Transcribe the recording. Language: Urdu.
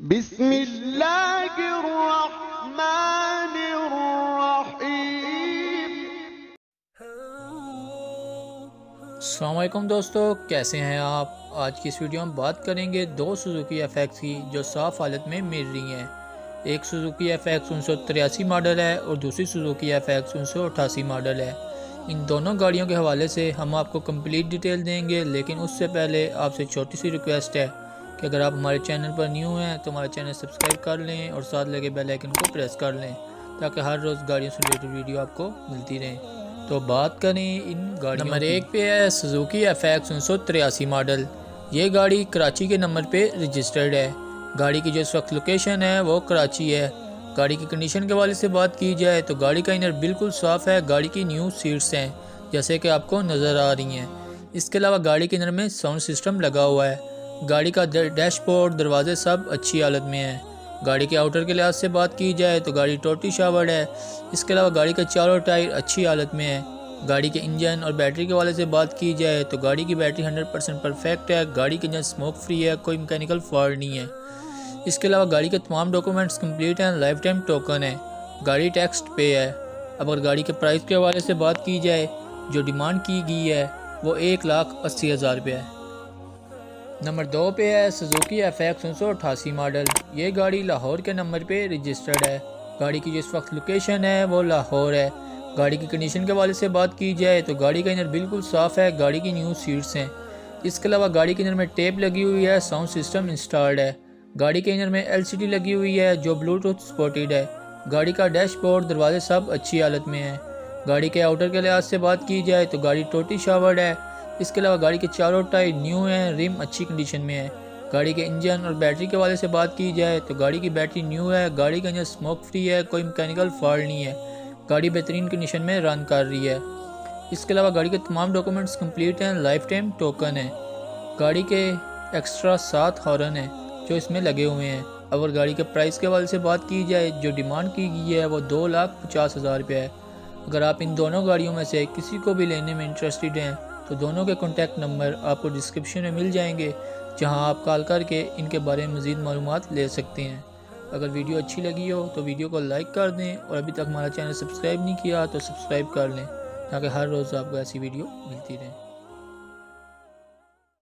بسم اللہ الرحمن الرحیم۔ السلام علیکم دوستو، کیسے ہیں آپ؟ آج کی اس ویڈیو میں بات کریں گے دو سوزوکی ایف ایکس کی جو صاف حالت میں مل رہی ہیں۔ ایک سوزوکی ایف ایکس 1983 ماڈل ہے اور دوسری سوزوکی ایف ایکس 1988 ماڈل ہے۔ ان دونوں گاڑیوں کے حوالے سے ہم آپ کو کمپلیٹ ڈیٹیل دیں گے، لیکن اس سے پہلے آپ سے چھوٹی سی ریکویسٹ ہے کہ اگر آپ ہمارے چینل پر نیو ہیں تو ہمارے چینل سبسکرائب کر لیں اور ساتھ لگے بیل آئیکن کو پریس کر لیں تاکہ ہر روز گاڑیوں سے ریلیٹڈ ویڈیو آپ کو ملتی رہیں۔ تو بات کریں ان گاڑیوں نمبر 1 پہ ہے سوزوکی ایف ایکس 1983 ماڈل۔ یہ گاڑی کراچی کے نمبر پہ رجسٹرڈ ہے۔ گاڑی کی جو اس وقت لوکیشن ہے وہ کراچی ہے۔ گاڑی کی کنڈیشن کے حوالے سے بات کی جائے تو گاڑی کا انر بالکل صاف ہے۔ گاڑی کی نیو سیٹس ہیں جیسے کہ آپ کو نظر آ رہی ہیں۔ اس کے علاوہ گاڑی کے انر میں ساؤنڈ سسٹم لگا ہوا ہے۔ گاڑی کا ڈیش بورڈ، دروازے سب اچھی حالت میں ہیں۔ گاڑی کے آؤٹر کے لحاظ سے بات کی جائے تو گاڑی ٹوٹی شاورڈ ہے۔ اس کے علاوہ گاڑی کا چاروں ٹائر اچھی حالت میں ہے۔ گاڑی کے انجن اور بیٹری کے حوالے سے بات کی جائے تو گاڑی کی بیٹری 100% پرفیکٹ ہے۔ گاڑی کے انجن سموک فری ہے، کوئی میکینیکل فالٹ نہیں ہے۔ اس کے علاوہ گاڑی کے تمام ڈاکومنٹس کمپلیٹ ہیں، لائف ٹائم ٹوکن ہے۔ گاڑی ٹیکسٹ پے ہے۔ اب اگر گاڑی کے پرائس کے حوالے سے بات کی جائے جو ڈیمانڈ کی گئی ہے وہ 1,80,000 روپے ہے۔ نمبر 2 پہ ہے سوزوکی ایف ایکس 1988 ماڈل۔ یہ گاڑی لاہور کے نمبر پہ رجسٹرڈ ہے۔ گاڑی کی جو اس وقت لوکیشن ہے وہ لاہور ہے۔ گاڑی کی کنڈیشن کے حوالے سے بات کی جائے تو گاڑی کا انر بالکل صاف ہے۔ گاڑی کی نیو سیٹس ہیں۔ اس کے علاوہ گاڑی کے انر میں ٹیپ لگی ہوئی ہے، ساؤنڈ سسٹم انسٹالڈ ہے۔ گاڑی کے انر میں LCD لگی ہوئی ہے جو بلوٹوتھ سپورٹڈ ہے۔ گاڑی کا ڈیش بورڈ، دروازے سب اچھی حالت میں ہیں۔ گاڑی کے آؤٹر کے لحاظ سے بات کی جائے تو گاڑی ٹوٹی شاورڈ ہے۔ اس کے علاوہ گاڑی کے چاروں ٹائر نیو ہیں، ریم اچھی کنڈیشن میں ہے۔ گاڑی کے انجن اور بیٹری کے حوالے سے بات کی جائے تو گاڑی کی بیٹری نیو ہے۔ گاڑی کا انجن سموک فری ہے، کوئی میکینیکل فالٹ نہیں ہے۔ گاڑی بہترین کنڈیشن میں رن کر رہی ہے۔ اس کے علاوہ گاڑی کے تمام ڈاکومنٹس کمپلیٹ ہیں، لائف ٹائم ٹوکن ہے۔ گاڑی کے ایکسٹرا 7 ہارن ہیں جو اس میں لگے ہوئے ہیں۔ اگر گاڑی کے پرائس کے حوالے سے بات کی جائے جو ڈیمانڈ کی گئی ہے وہ 2,50,000 روپے ہے۔ اگر آپ ان دونوں گاڑیوں میں سے کسی کو بھی لینے میں انٹرسٹڈ ہیں تو دونوں کے کانٹیکٹ نمبر آپ کو ڈسکرپشن میں مل جائیں گے، جہاں آپ کال کر کے ان کے بارے میں مزید معلومات لے سکتے ہیں۔ اگر ویڈیو اچھی لگی ہو تو ویڈیو کو لائک کر دیں اور ابھی تک ہمارا چینل سبسکرائب نہیں کیا تو سبسکرائب کر لیں تاکہ ہر روز آپ کو ایسی ویڈیو ملتی رہے۔